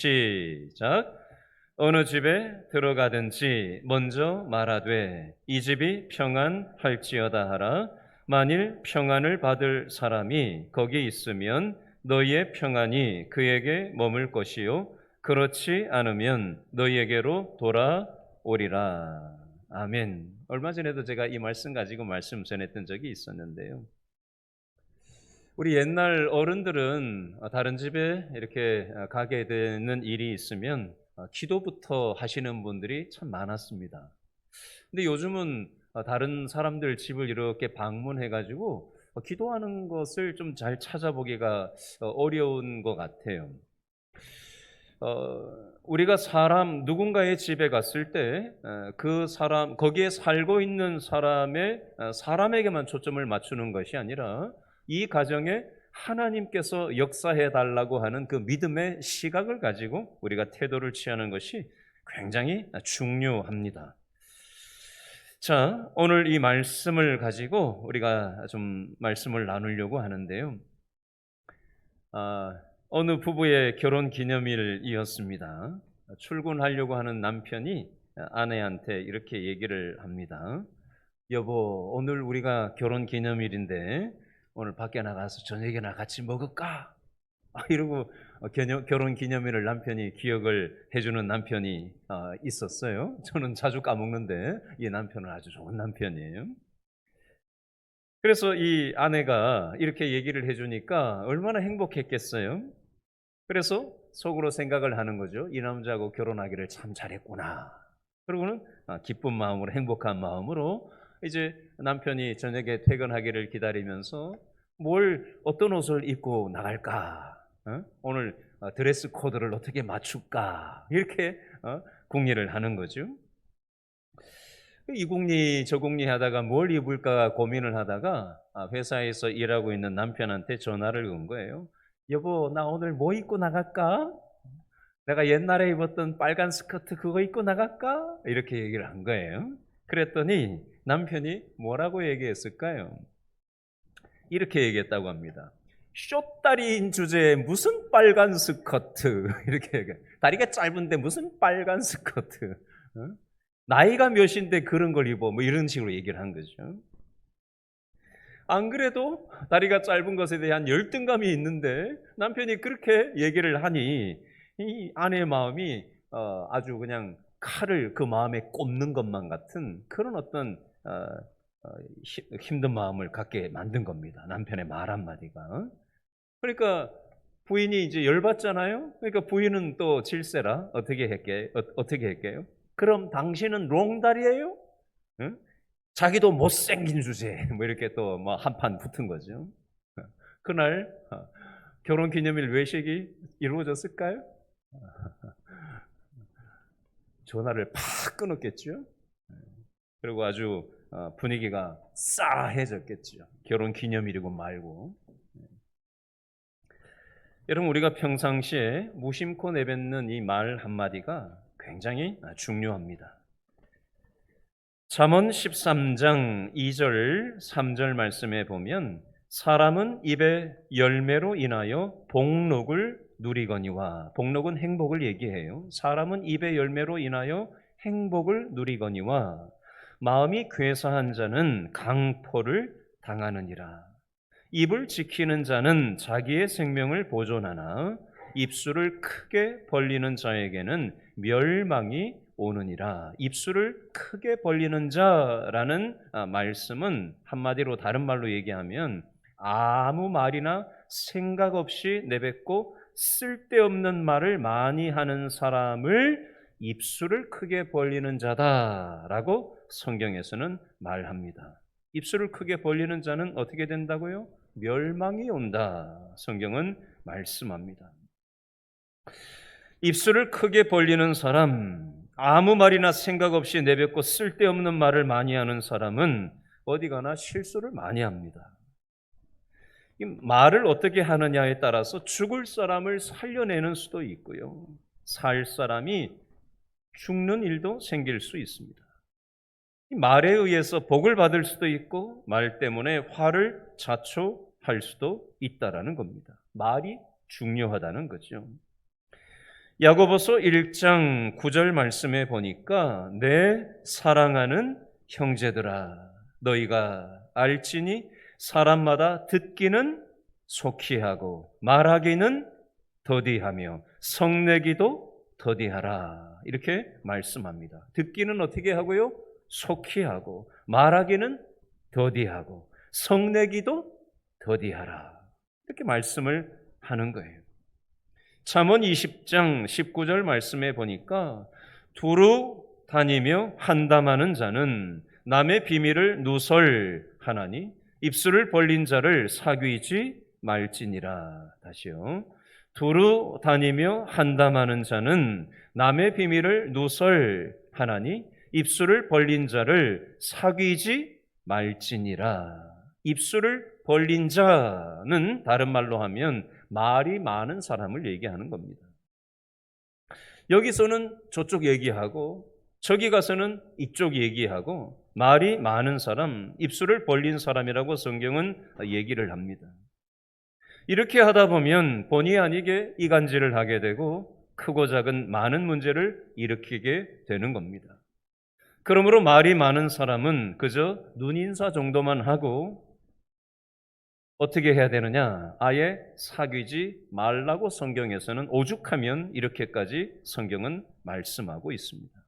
시작. 어느 집에 들어가든지 먼저 말하되 이 집이 평안할지어다 하라. 만일 평안을 받을 사람이 거기 있으면 너희의 평안이 그에게 머물 것이요 그렇지 않으면 너희에게로 돌아오리라. 아멘. 얼마 전에도 제가 이 말씀 가지고 말씀 전했던 적이 있었는데요. 우리 옛날 어른들은 다른 집에 이렇게 가게 되는 일이 있으면 기도부터 하시는 분들이 참 많았습니다. 근데 요즘은 다른 사람들 집을 이렇게 방문해 가지고 기도하는 것을 좀 잘 찾아보기가 어려운 것 같아요. 우리가 사람 누군가의 집에 갔을 때 그 사람 거기에 살고 있는 사람에게만 초점을 맞추는 것이 아니라 이 가정에 하나님께서 역사해 달라고 하는 그 믿음의 시각을 가지고 우리가 태도를 취하는 것이 굉장히 중요합니다. 자, 오늘 이 말씀을 가지고 우리가 좀 말씀을 나누려고 하는데요. 어느 부부의 결혼 기념일이었습니다. 출근하려고 하는 남편이 아내한테 이렇게 얘기를 합니다. 여보, 오늘 우리가 결혼 기념일인데 오늘 밖에 나가서 저녁이나 같이 먹을까? 이러고 결혼 기념일을 남편이 기억을 해주는 남편이 있었어요. 저는 자주 까먹는데 이 남편은 아주 좋은 남편이에요. 그래서 이 아내가 이렇게 얘기를 해주니까 얼마나 행복했겠어요. 그래서 속으로 생각을 하는 거죠. 이 남자하고 결혼하기를 참 잘했구나. 그러고는 기쁜 마음으로, 행복한 마음으로 이제 남편이 저녁에 퇴근하기를 기다리면서 어떤 옷을 입고 나갈까? 오늘 드레스 코드를 어떻게 맞출까? 이렇게 궁리를 하는 거죠. 이 궁리 저 궁리 하다가 뭘 입을까 고민을 하다가 회사에서 일하고 있는 남편한테 전화를 건 거예요. 여보, 나 오늘 뭐 입고 나갈까? 내가 옛날에 입었던 빨간 스커트 그거 입고 나갈까? 이렇게 얘기를 한 거예요. 그랬더니 남편이 뭐라고 얘기했을까요? 이렇게 얘기했다고 합니다. 쇼다리인 주제에 무슨 빨간 스커트? 이렇게 얘기해. 다리가 짧은데 무슨 빨간 스커트? 나이가 몇인데 그런 걸 입어? 뭐 이런 식으로 얘기를 한 거죠. 안 그래도 다리가 짧은 것에 대한 열등감이 있는데 남편이 그렇게 얘기를 하니 이 아내의 마음이 아주 그냥 칼을 그 마음에 꽂는 것만 같은 그런 어떤 힘든 마음을 갖게 만든 겁니다. 남편의 말 한마디가. 그러니까 부인이 이제 열받잖아요. 그러니까 부인은 또 질세라 어떻게 할게요? 그럼 당신은 롱다리예요? 응? 자기도 못생긴 주제에 뭐 이렇게 또 뭐 한판 붙은 거죠. 그날 결혼 기념일 외식이 이루어졌을까요? 전화를 팍 끊었겠죠. 그리고 아주 분위기가 싸해졌겠죠. 결혼 기념일이고 말고. 여러분, 우리가 평상시에 무심코 내뱉는 이 말 한마디가 굉장히 중요합니다. 잠언 13장 2절 3절 말씀에 보면 사람은 입의 열매로 인하여 복록을 누리거니와, 복록은 행복을 얘기해요. 사람은 입의 열매로 인하여 행복을 누리거니와 마음이 괴사한 자는 강포를 당하느니라. 입을 지키는 자는 자기의 생명을 보존하나 입술을 크게 벌리는 자에게는 멸망이 오느니라. 입술을 크게 벌리는 자라는 말씀은 한마디로 다른 말로 얘기하면 아무 말이나 생각 없이 내뱉고 쓸데없는 말을 많이 하는 사람을 입술을 크게 벌리는 자다라고 성경에서는 말합니다. 입술을 크게 벌리는 자는 어떻게 된다고요? 멸망이 온다. 성경은 말씀합니다. 입술을 크게 벌리는 사람, 아무 말이나 생각 없이 내뱉고 쓸데없는 말을 많이 하는 사람은 어디 가나 실수를 많이 합니다. 이 말을 어떻게 하느냐에 따라서 죽을 사람을 살려내는 수도 있고요. 살 사람이 죽는 일도 생길 수 있습니다. 이 말에 의해서 복을 받을 수도 있고 말 때문에 화를 자초할 수도 있다라는 겁니다. 말이 중요하다는 거죠. 야고보서 1장 9절 말씀에 보니까 내 사랑하는 형제들아 너희가 알지니 사람마다 듣기는 속히 하고 말하기는 더디하며 성내기도 더디하라 이렇게 말씀합니다. 듣기는 어떻게 하고요? 속히 하고 말하기는 더디하고 성내기도 더디하라 이렇게 말씀을 하는 거예요. 잠언 20장 19절 말씀에 보니까 두루 다니며 한담하는 자는 남의 비밀을 누설하나니 입술을 벌린 자를 사귀지 말지니라. 다시요. 두루 다니며 한담하는 자는 남의 비밀을 누설하나니 입술을 벌린 자를 사귀지 말지니라. 입술을 벌린 자는 다른 말로 하면 말이 많은 사람을 얘기하는 겁니다. 여기서는 저쪽 얘기하고 저기 가서는 이쪽 얘기하고 말이 많은 사람, 입술을 벌린 사람이라고 성경은 얘기를 합니다. 이렇게 하다 보면 본의 아니게 이간질을 하게 되고 크고 작은 많은 문제를 일으키게 되는 겁니다. 그러므로 말이 많은 사람은 그저 눈인사 정도만 하고 어떻게 해야 되느냐? 아예 사귀지 말라고 성경에서는 오죽하면 이렇게까지 성경은 말씀하고 있습니다.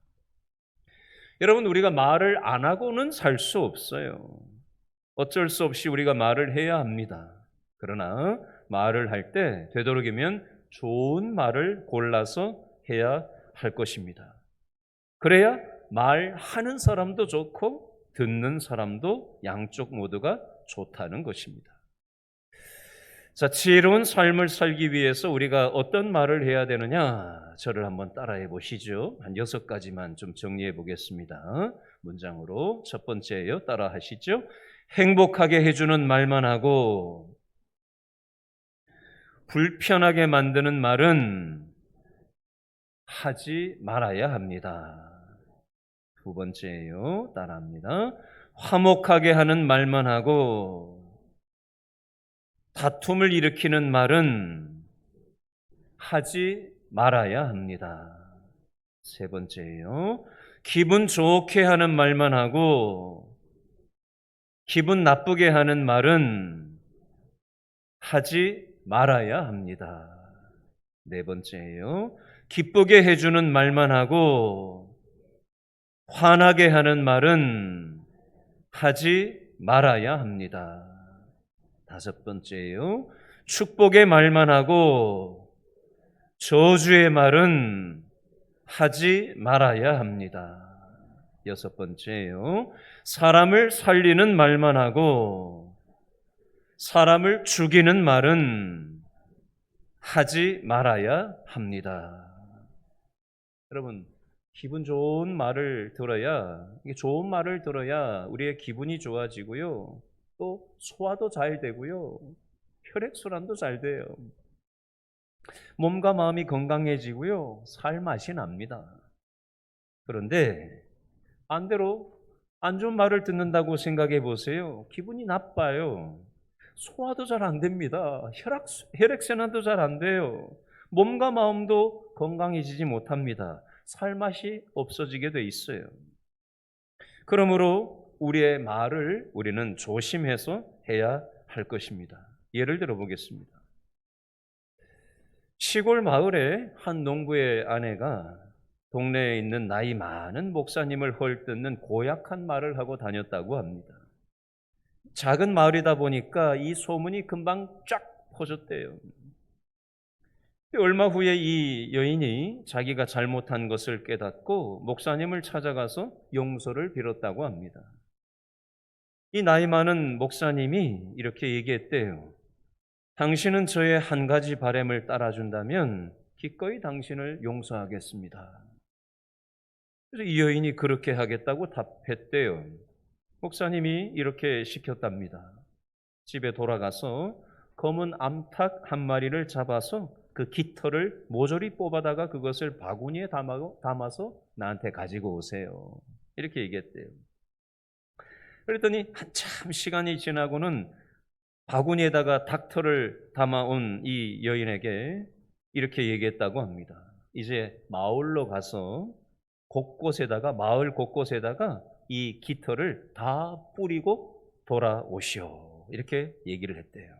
여러분, 우리가 말을 안 하고는 살 수 없어요. 어쩔 수 없이 우리가 말을 해야 합니다. 그러나 말을 할 때 되도록이면 좋은 말을 골라서 해야 할 것입니다. 그래야 말하는 사람도 좋고 듣는 사람도 양쪽 모두가 좋다는 것입니다. 자, 지혜로운 삶을 살기 위해서 우리가 어떤 말을 해야 되느냐? 저를 한번 따라해 보시죠. 한 6가지만 좀 정리해 보겠습니다. 문장으로 첫 번째예요. 따라 하시죠. 행복하게 해주는 말만 하고 불편하게 만드는 말은 하지 말아야 합니다. 두 번째예요. 따라합니다. 화목하게 하는 말만 하고 다툼을 일으키는 말은 하지 말아야 합니다. 세 번째예요. 기분 좋게 하는 말만 하고 기분 나쁘게 하는 말은 하지 말아야 합니다. 네 번째예요. 기쁘게 해주는 말만 하고 화나게 하는 말은 하지 말아야 합니다. 다섯 번째예요. 축복의 말만 하고 저주의 말은 하지 말아야 합니다. 여섯 번째예요. 사람을 살리는 말만 하고 사람을 죽이는 말은 하지 말아야 합니다. 여러분, 기분 좋은 말을 들어야, 좋은 말을 들어야 우리의 기분이 좋아지고요. 또 소화도 잘 되고요. 혈액순환도 잘 돼요. 몸과 마음이 건강해지고요. 살 맛이 납니다. 그런데 반대로 안 좋은 말을 듣는다고 생각해 보세요. 기분이 나빠요. 소화도 잘 안 됩니다. 혈액순환도 잘 안 돼요. 몸과 마음도 건강해지지 못합니다. 살 맛이 없어지게 돼 있어요. 그러므로 우리의 말을 우리는 조심해서 해야 할 것입니다. 예를 들어 보겠습니다. 시골 마을에 한 농부의 아내가 동네에 있는 나이 많은 목사님을 헐뜯는 고약한 말을 하고 다녔다고 합니다. 작은 마을이다 보니까 이 소문이 금방 쫙 퍼졌대요. 얼마 후에 이 여인이 자기가 잘못한 것을 깨닫고 목사님을 찾아가서 용서를 빌었다고 합니다. 이 나이 많은 목사님이 이렇게 얘기했대요. 당신은 저의 한 가지 바람을 따라준다면 기꺼이 당신을 용서하겠습니다. 그래서 이 여인이 그렇게 하겠다고 답했대요. 목사님이 이렇게 시켰답니다. 집에 돌아가서 검은 암탉 한 마리를 잡아서 그 깃털을 모조리 뽑아다가 그것을 바구니에 담아서 나한테 가지고 오세요. 이렇게 얘기했대요. 그랬더니 한참 시간이 지나고는 바구니에다가 닭털을 담아온 이 여인에게 이렇게 얘기했다고 합니다. 이제 마을로 가서 마을 곳곳에다가 이 깃털을 다 뿌리고 돌아오시오. 이렇게 얘기를 했대요.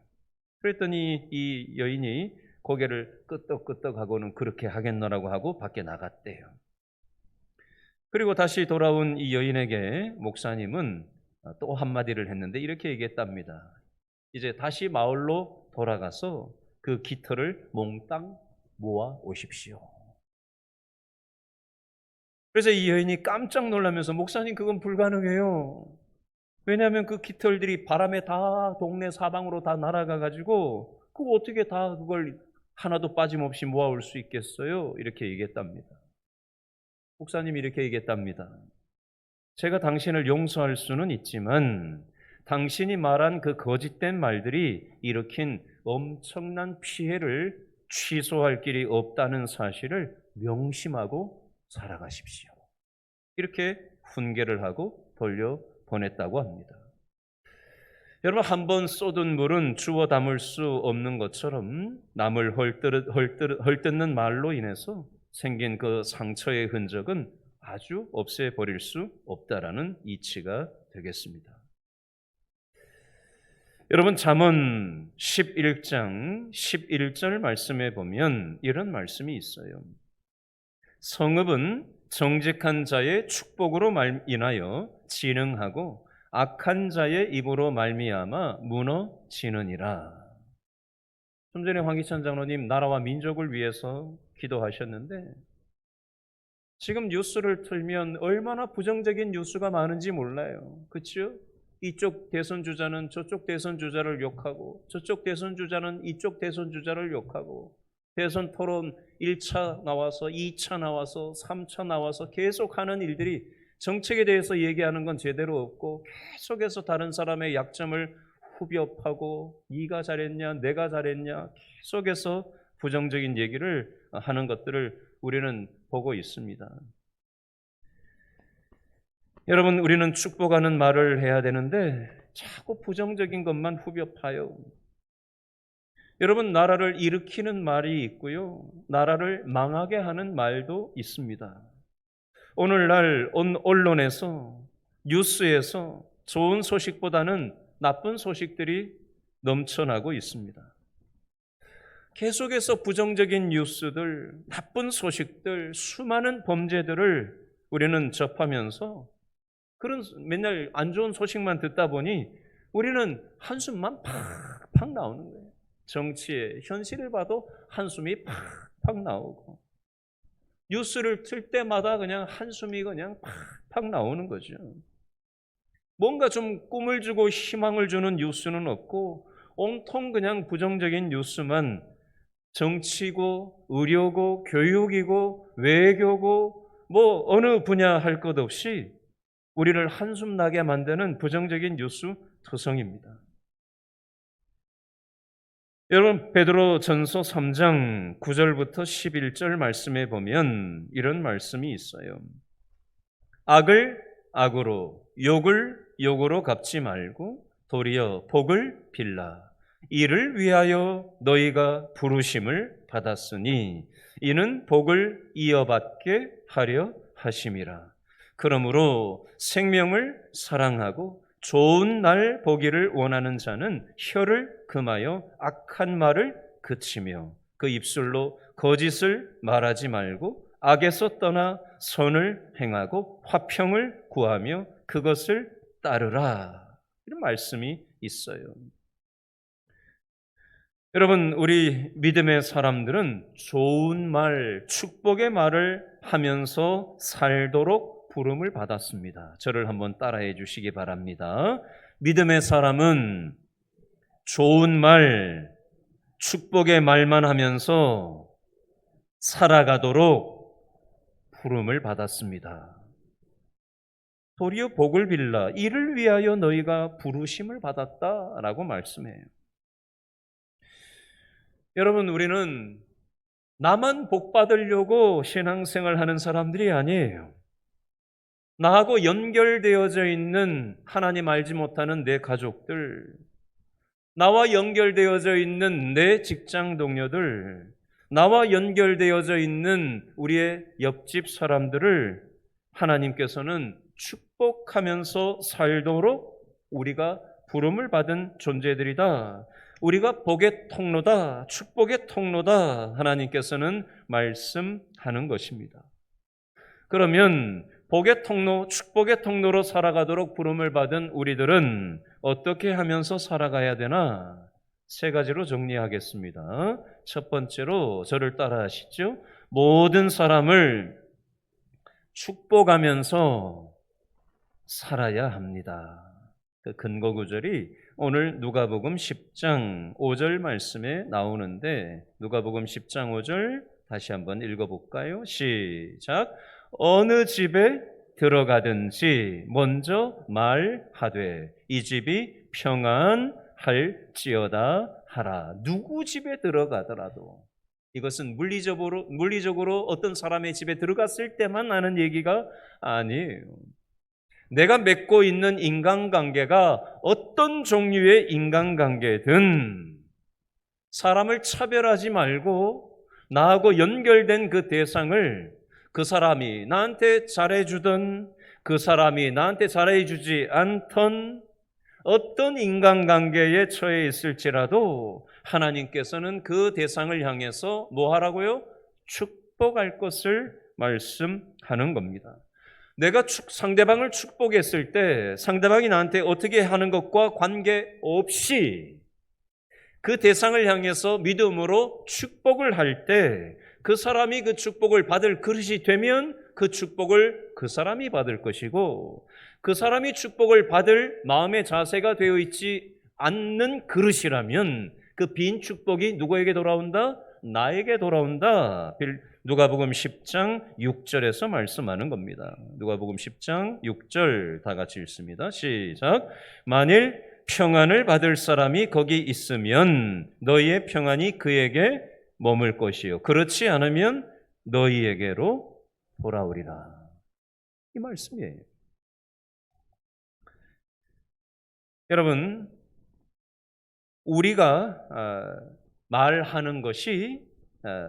그랬더니 이 여인이 고개를 끄덕끄덕하고는 그렇게 하겠노라고 하고 밖에 나갔대요. 그리고 다시 돌아온 이 여인에게 목사님은 또 한마디를 했는데 이렇게 얘기했답니다. 이제 다시 마을로 돌아가서 그 깃털을 몽땅 모아 오십시오. 그래서 이 여인이 깜짝 놀라면서 목사님 그건 불가능해요. 왜냐하면 그 깃털들이 바람에 다 동네 사방으로 다 날아가 가지고 그거 어떻게 다 그걸 하나도 빠짐없이 모아올 수 있겠어요? 이렇게 얘기했답니다. 목사님이 이렇게 얘기했답니다. 제가 당신을 용서할 수는 있지만 당신이 말한 그 거짓된 말들이 일으킨 엄청난 피해를 취소할 길이 없다는 사실을 명심하고 살아가십시오. 이렇게 훈계를 하고 돌려보냈다고 합니다. 여러분, 한 번 쏟은 물은 주워 담을 수 없는 것처럼 남을 헐뜯는 말로 인해서 생긴 그 상처의 흔적은 아주 없애버릴 수 없다라는 이치가 되겠습니다. 여러분, 잠언 11장 11절 말씀에 보면 이런 말씀이 있어요. 성읍은 정직한 자의 축복으로 인하여 진흥하고 악한 자의 입으로 말미암아 무너지느니라. 좀 전에 황희찬 장로님 나라와 민족을 위해서 기도하셨는데 지금 뉴스를 틀면 얼마나 부정적인 뉴스가 많은지 몰라요. 그렇죠? 이쪽 대선 주자는 저쪽 대선 주자를 욕하고 저쪽 대선 주자는 이쪽 대선 주자를 욕하고 대선 토론 1차 나와서 2차 나와서 3차 나와서 계속 하는 일들이 정책에 대해서 얘기하는 건 제대로 없고 계속해서 다른 사람의 약점을 후벼 파고 네가 잘했냐 내가 잘했냐 계속해서 부정적인 얘기를 하는 것들을 우리는 보고 있습니다. 여러분, 우리는 축복하는 말을 해야 되는데 자꾸 부정적인 것만 후벼 파요. 여러분, 나라를 일으키는 말이 있고요. 나라를 망하게 하는 말도 있습니다. 오늘날 언론에서 뉴스에서 좋은 소식보다는 나쁜 소식들이 넘쳐나고 있습니다. 계속해서 부정적인 뉴스들, 나쁜 소식들, 수많은 범죄들을 우리는 접하면서 그런 맨날 안 좋은 소식만 듣다 보니 우리는 한숨만 팍팍 나오는 거예요. 정치의 현실을 봐도 한숨이 팍팍 나오고 뉴스를 틀 때마다 그냥 한숨이 그냥 팍팍 나오는 거죠. 뭔가 좀 꿈을 주고 희망을 주는 뉴스는 없고 온통 그냥 부정적인 뉴스만 정치고 의료고 교육이고 외교고 뭐 어느 분야 할 것 없이 우리를 한숨 나게 만드는 부정적인 뉴스 투성입니다. 여러분, 베드로전서 3장 9절부터 11절 말씀에 보면 이런 말씀이 있어요. 악을 악으로 욕을 욕으로 갚지 말고 도리어 복을 빌라. 이를 위하여 너희가 부르심을 받았으니 이는 복을 이어받게 하려 하심이라. 그러므로 생명을 사랑하고 좋은 날 보기를 원하는 자는 혀를 금하여 악한 말을 그치며 그 입술로 거짓을 말하지 말고 악에서 떠나 선을 행하고 화평을 구하며 그것을 따르라. 이런 말씀이 있어요. 여러분, 우리 믿음의 사람들은 좋은 말, 축복의 말을 하면서 살도록 부름을 받았습니다. 저를 한번 따라해 주시기 바랍니다. 믿음의 사람은 좋은 말, 축복의 말만 하면서 살아가도록 부름을 받았습니다. 도리어 복을 빌라. 이를 위하여 너희가 부르심을 받았다라고 말씀해요. 여러분, 우리는 나만 복 받으려고 신앙생활 하는 사람들이 아니에요. 나하고 연결되어져 있는 하나님 알지 못하는 내 가족들, 나와 연결되어져 있는 내 직장 동료들, 나와 연결되어져 있는 우리의 옆집 사람들을 하나님께서는 축복하면서 살도록 우리가 부름을 받은 존재들이다. 우리가 복의 통로다, 축복의 통로다. 하나님께서는 말씀하는 것입니다. 그러면 복의 통로, 축복의 통로로 살아가도록 부름을 받은 우리들은 어떻게 하면서 살아가야 되나? 세 가지로 정리하겠습니다. 첫 번째로 저를 따라 하시죠. 모든 사람을 축복하면서 살아야 합니다. 그 근거 구절이 오늘 누가복음 10장 5절 말씀에 나오는데 누가복음 10장 5절 다시 한번 읽어볼까요? 시작. 어느 집에 들어가든지 먼저 말하되 이 집이 평안할지어다 하라. 누구 집에 들어가더라도 이것은 물리적으로 어떤 사람의 집에 들어갔을 때만 하는 얘기가 아니에요. 내가 맺고 있는 인간관계가 어떤 종류의 인간관계든 사람을 차별하지 말고 나하고 연결된 그 대상을 그 사람이 나한테 잘해주든 그 사람이 나한테 잘해주지 않던 어떤 인간관계에 처해 있을지라도 하나님께서는 그 대상을 향해서 뭐 하라고요? 축복할 것을 말씀하는 겁니다. 내가 상대방을 축복했을 때 상대방이 나한테 어떻게 하는 것과 관계없이 그 대상을 향해서 믿음으로 축복을 할 때 그 사람이 그 축복을 받을 그릇이 되면 그 축복을 그 사람이 받을 것이고 그 사람이 축복을 받을 마음의 자세가 되어 있지 않는 그릇이라면 그 빈 축복이 누구에게 돌아온다? 나에게 돌아온다. 누가복음 10장 6절에서 말씀하는 겁니다. 누가복음 10장 6절 다 같이 읽습니다. 시작. 만일 평안을 받을 사람이 거기 있으면 너희의 평안이 그에게 머물 것이요 그렇지 않으면 너희에게로 돌아오리라. 이 말씀이에요. 여러분, 우리가 말하는 것이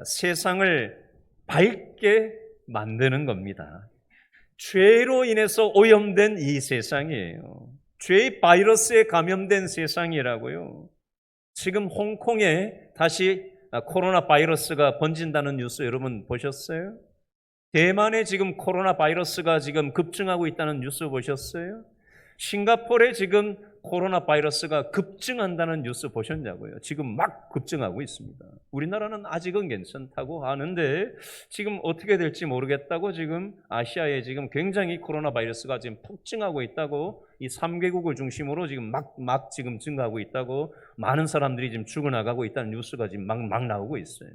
세상을 밝게 만드는 겁니다. 죄로 인해서 오염된 이 세상이에요. 죄의 바이러스에 감염된 세상이라고요. 지금 홍콩에 다시 코로나 바이러스가 번진다는 뉴스 여러분 보셨어요? 대만에 지금 코로나 바이러스가 지금 급증하고 있다는 뉴스 보셨어요? 싱가포르에 지금 코로나 바이러스가 급증한다는 뉴스 보셨냐고요? 지금 막 급증하고 있습니다. 우리나라는 아직은 괜찮다고 하는데 지금 어떻게 될지 모르겠다고 지금 아시아에 지금 굉장히 코로나 바이러스가 지금 폭증하고 있다고 이 3개국을 중심으로 지금 막 지금 증가하고 있다고 많은 사람들이 지금 죽어나가고 있다는 뉴스가 지금 막 나오고 있어요.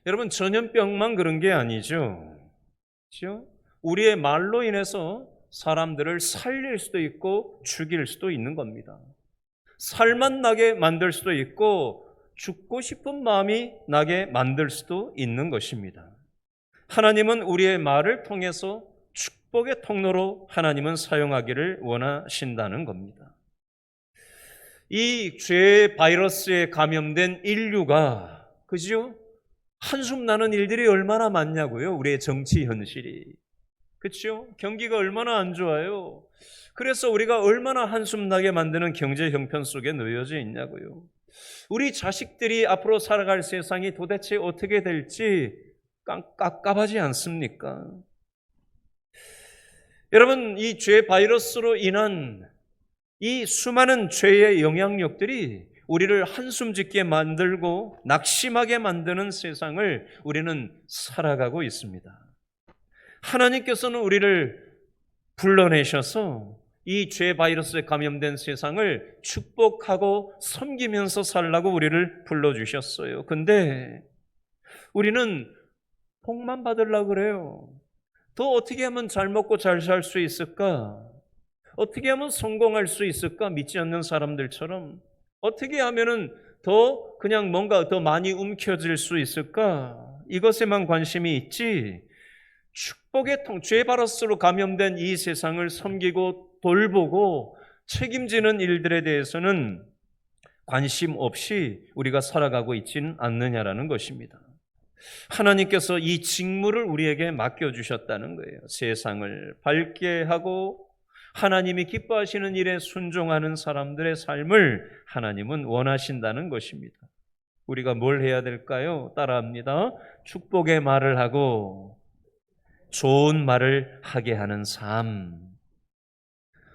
여러분 전염병만 그런 게 아니죠. 그렇죠? 우리의 말로 인해서 사람들을 살릴 수도 있고 죽일 수도 있는 겁니다. 살만 나게 만들 수도 있고 죽고 싶은 마음이 나게 만들 수도 있는 것입니다. 하나님은 우리의 말을 통해서 축복의 통로로 하나님은 사용하기를 원하신다는 겁니다. 이 죄의 바이러스에 감염된 인류가 그죠? 한숨 나는 일들이 얼마나 많냐고요. 우리의 정치 현실이. 그렇죠? 경기가 얼마나 안 좋아요. 그래서 우리가 얼마나 한숨 나게 만드는 경제 형편 속에 놓여져 있냐고요. 우리 자식들이 앞으로 살아갈 세상이 도대체 어떻게 될지 깝깝하지 않습니까? 여러분, 이 죄 바이러스로 인한 이 수많은 죄의 영향력들이 우리를 한숨 짓게 만들고 낙심하게 만드는 세상을 우리는 살아가고 있습니다. 하나님께서는 우리를 불러내셔서 이 죄 바이러스에 감염된 세상을 축복하고 섬기면서 살라고 우리를 불러주셨어요. 근데 우리는 복만 받으려고 그래요. 더 어떻게 하면 잘 먹고 잘 살 수 있을까? 어떻게 하면 성공할 수 있을까? 믿지 않는 사람들처럼 어떻게 하면은 더 그냥 뭔가 더 많이 움켜질 수 있을까? 이것에만 관심이 있지 축복의 죄 바이러스로 감염된 이 세상을 섬기고 돌보고 책임지는 일들에 대해서는 관심 없이 우리가 살아가고 있지는 않느냐라는 것입니다. 하나님께서 이 직무를 우리에게 맡겨주셨다는 거예요. 세상을 밝게 하고 하나님이 기뻐하시는 일에 순종하는 사람들의 삶을 하나님은 원하신다는 것입니다. 우리가 뭘 해야 될까요? 따라합니다. 축복의 말을 하고 좋은 말을 하게 하는 삶.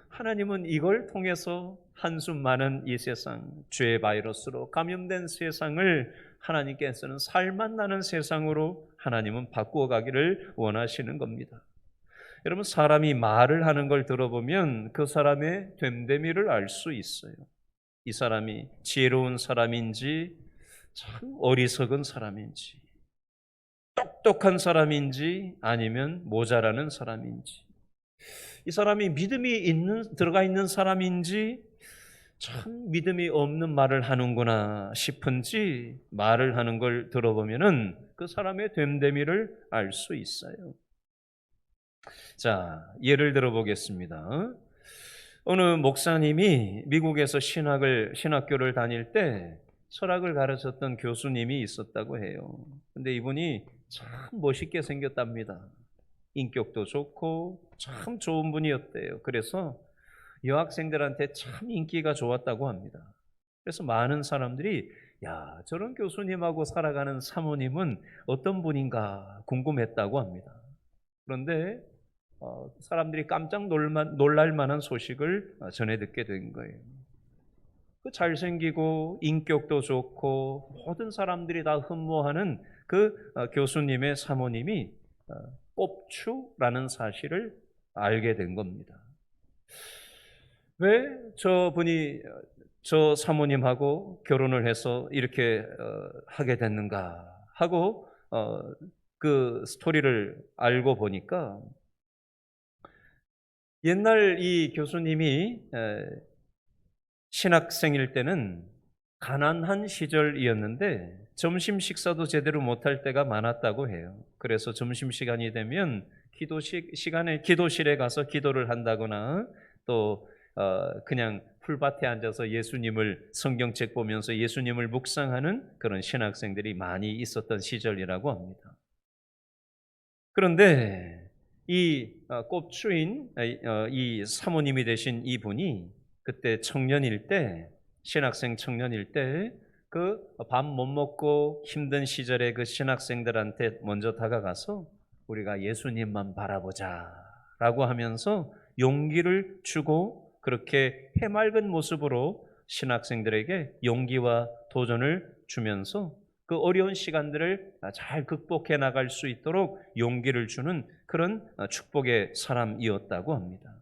하나님은 이걸 통해서 한숨 많은 이 세상, 죄의 바이러스로 감염된 세상을 하나님께서는 살맛 나는 세상으로 하나님은 바꾸어 가기를 원하시는 겁니다. 여러분, 사람이 말을 하는 걸 들어보면 그 사람의 됨됨이를 알 수 있어요. 이 사람이 지혜로운 사람인지 참 어리석은 사람인지 똑똑한 사람인지 아니면 모자라는 사람인지 이 사람이 믿음이 들어가 있는 사람인지 참 믿음이 없는 말을 하는구나 싶은지 말을 하는 걸 들어보면은 그 사람의 됨됨이를 알 수 있어요. 자, 예를 들어 보겠습니다. 어느 목사님이 미국에서 신학교를 다닐 때 철학을 가르쳤던 교수님이 있었다고 해요. 근데 이분이 참 멋있게 생겼답니다. 인격도 좋고 참 좋은 분이었대요. 그래서 여학생들한테 참 인기가 좋았다고 합니다. 그래서 많은 사람들이 야, 저런 교수님하고 살아가는 사모님은 어떤 분인가 궁금했다고 합니다. 그런데 사람들이 깜짝 놀랄 만한 소식을 전해 듣게 된 거예요. 그 잘생기고 인격도 좋고 모든 사람들이 다 흠모하는 그 교수님의 사모님이 꼽추라는 사실을 알게 된 겁니다. 왜 저분이 저 사모님하고 결혼을 해서 이렇게 하게 됐는가 하고 그 스토리를 알고 보니까 옛날 이 교수님이 신학생일 때는 가난한 시절이었는데 점심 식사도 제대로 못할 때가 많았다고 해요. 그래서 점심시간이 되면 시간에 기도실에 가서 기도를 한다거나 또 그냥 풀밭에 앉아서 예수님을 성경책 보면서 예수님을 묵상하는 그런 신학생들이 많이 있었던 시절이라고 합니다. 그런데 이 꼽추인 이 사모님이 되신 이분이 그때 청년일 때 신학생 청년일 때 그 밥 못 먹고 힘든 시절에 그 신학생들한테 먼저 다가가서 우리가 예수님만 바라보자라고 하면서 용기를 주고 그렇게 해맑은 모습으로 신학생들에게 용기와 도전을 주면서 그 어려운 시간들을 잘 극복해 나갈 수 있도록 용기를 주는 그런 축복의 사람이었다고 합니다.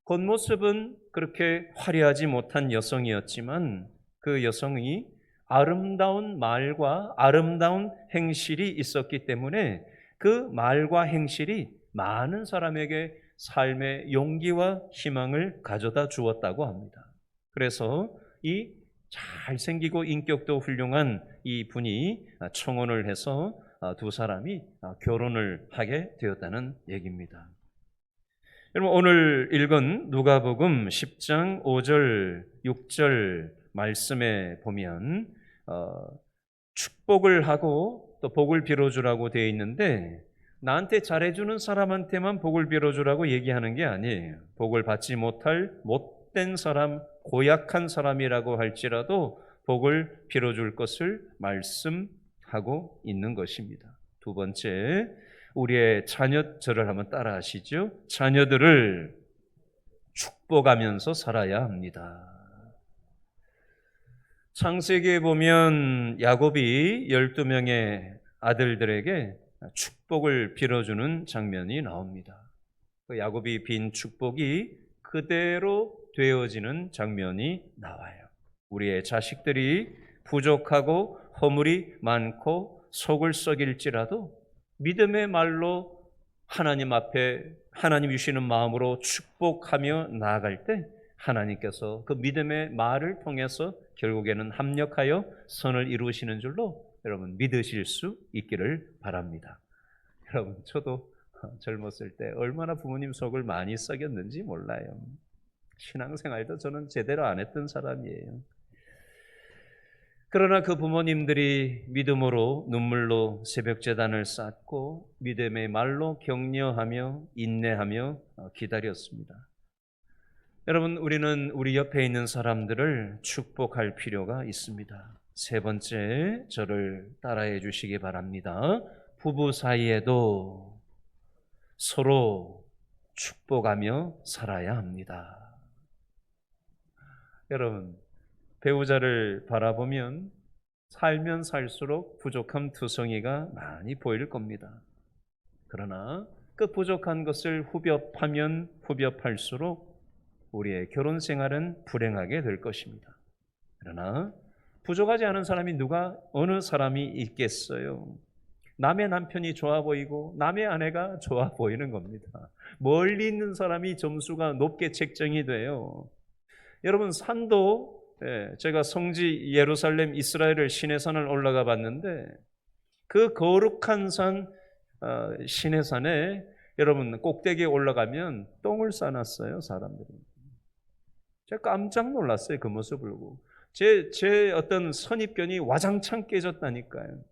겉모습은 그렇게 화려하지 못한 여성이었지만 그 여성이 아름다운 말과 아름다운 행실이 있었기 때문에 그 말과 행실이 많은 사람에게 삶의 용기와 희망을 가져다 주었다고 합니다. 그래서 이 잘생기고 인격도 훌륭한 이 분이 청혼을 해서 두 사람이 결혼을 하게 되었다는 얘기입니다. 여러분, 오늘 읽은 누가복음 10장 5절 6절 말씀에 보면 축복을 하고 또 복을 빌어주라고 되어 있는데 나한테 잘해주는 사람한테만 복을 빌어주라고 얘기하는 게 아니에요. 복을 받지 못할 못된 사람, 고약한 사람이라고 할지라도 복을 빌어줄 것을 말씀하고 있는 것입니다. 두 번째, 우리의 저를 한번 따라 하시죠. 자녀들을 축복하면서 살아야 합니다. 창세기에 보면 야곱이 12명의 아들들에게 축복을 빌어주는 장면이 나옵니다. 그 야곱이 빈 축복이 그대로 되어지는 장면이 나와요. 우리의 자식들이 부족하고 허물이 많고 속을 썩일지라도 믿음의 말로 하나님 앞에 하나님 주시는 마음으로 축복하며 나아갈 때 하나님께서 그 믿음의 말을 통해서 결국에는 합력하여 선을 이루시는 줄로 여러분 믿으실 수 있기를 바랍니다. 여러분, 저도 젊었을 때 얼마나 부모님 속을 많이 썩였는지 몰라요. 신앙생활도 저는 제대로 안 했던 사람이에요. 그러나 그 부모님들이 믿음으로 눈물로 새벽제단을 쌓고 믿음의 말로 격려하며 인내하며 기다렸습니다. 여러분, 우리는 우리 옆에 있는 사람들을 축복할 필요가 있습니다. 세 번째, 저를 따라해 주시기 바랍니다. 부부 사이에도 서로 축복하며 살아야 합니다. 여러분, 배우자를 바라보면 살면 살수록 부족한 투성이가 많이 보일 겁니다. 그러나 그 부족한 것을 후벼파면 후벼팔수록 우리의 결혼 생활은 불행하게 될 것입니다. 그러나 부족하지 않은 사람이 어느 사람이 있겠어요? 남의 남편이 좋아 보이고 남의 아내가 좋아 보이는 겁니다. 멀리 있는 사람이 점수가 높게 책정이 돼요. 여러분, 산도 제가 성지 예루살렘 이스라엘을 시내산을 올라가 봤는데 그 거룩한 산 시내산에 여러분 꼭대기에 올라가면 똥을 싸놨어요, 사람들이. 제가 깜짝 놀랐어요, 그 모습을 보고. 제 어떤 선입견이 와장창 깨졌다니까요.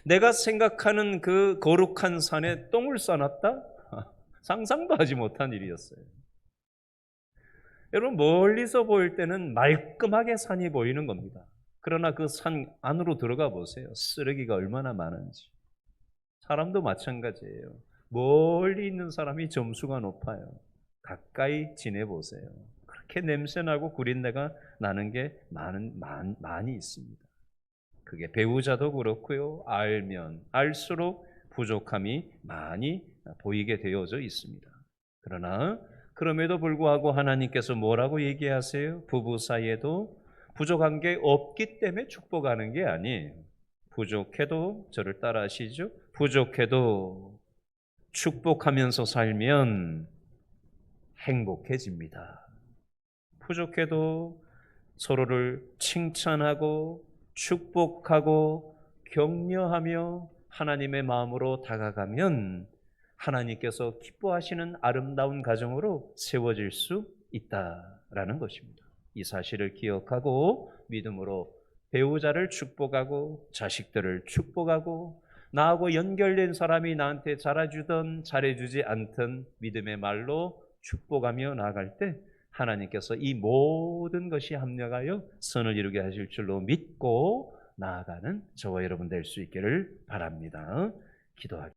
내가 생각하는 그 거룩한 산에 똥을 싸놨다? 상상도 하지 못한 일이었어요. 여러분, 멀리서 보일 때는 말끔하게 산이 보이는 겁니다. 그러나 그 산 안으로 들어가 보세요. 쓰레기가 얼마나 많은지. 사람도 마찬가지예요. 멀리 있는 사람이 점수가 높아요. 가까이 지내보세요. 그렇게 냄새나고 구린내가 나는 게 많이 있습니다. 그게 배우자도 그렇고요. 알면 알수록 부족함이 많이 보이게 되어져 있습니다. 그러나 그럼에도 불구하고 하나님께서 뭐라고 얘기하세요? 부부 사이에도 부족한 게 없기 때문에 축복하는 게 아니에요. 부족해도, 저를 따라 하시죠? 부족해도 축복하면서 살면 행복해집니다. 부족해도 서로를 칭찬하고 축복하고 격려하며 하나님의 마음으로 다가가면 하나님께서 기뻐하시는 아름다운 가정으로 세워질 수 있다라는 것입니다. 이 사실을 기억하고 믿음으로 배우자를 축복하고 자식들을 축복하고 나하고 연결된 사람이 나한테 잘해주든 잘해주지 않든 믿음의 말로 축복하며 나아갈 때 하나님께서 이 모든 것이 합력하여 선을 이루게 하실 줄로 믿고 나아가는 저와 여러분 될 수 있기를 바랍니다. 기도하겠습니다.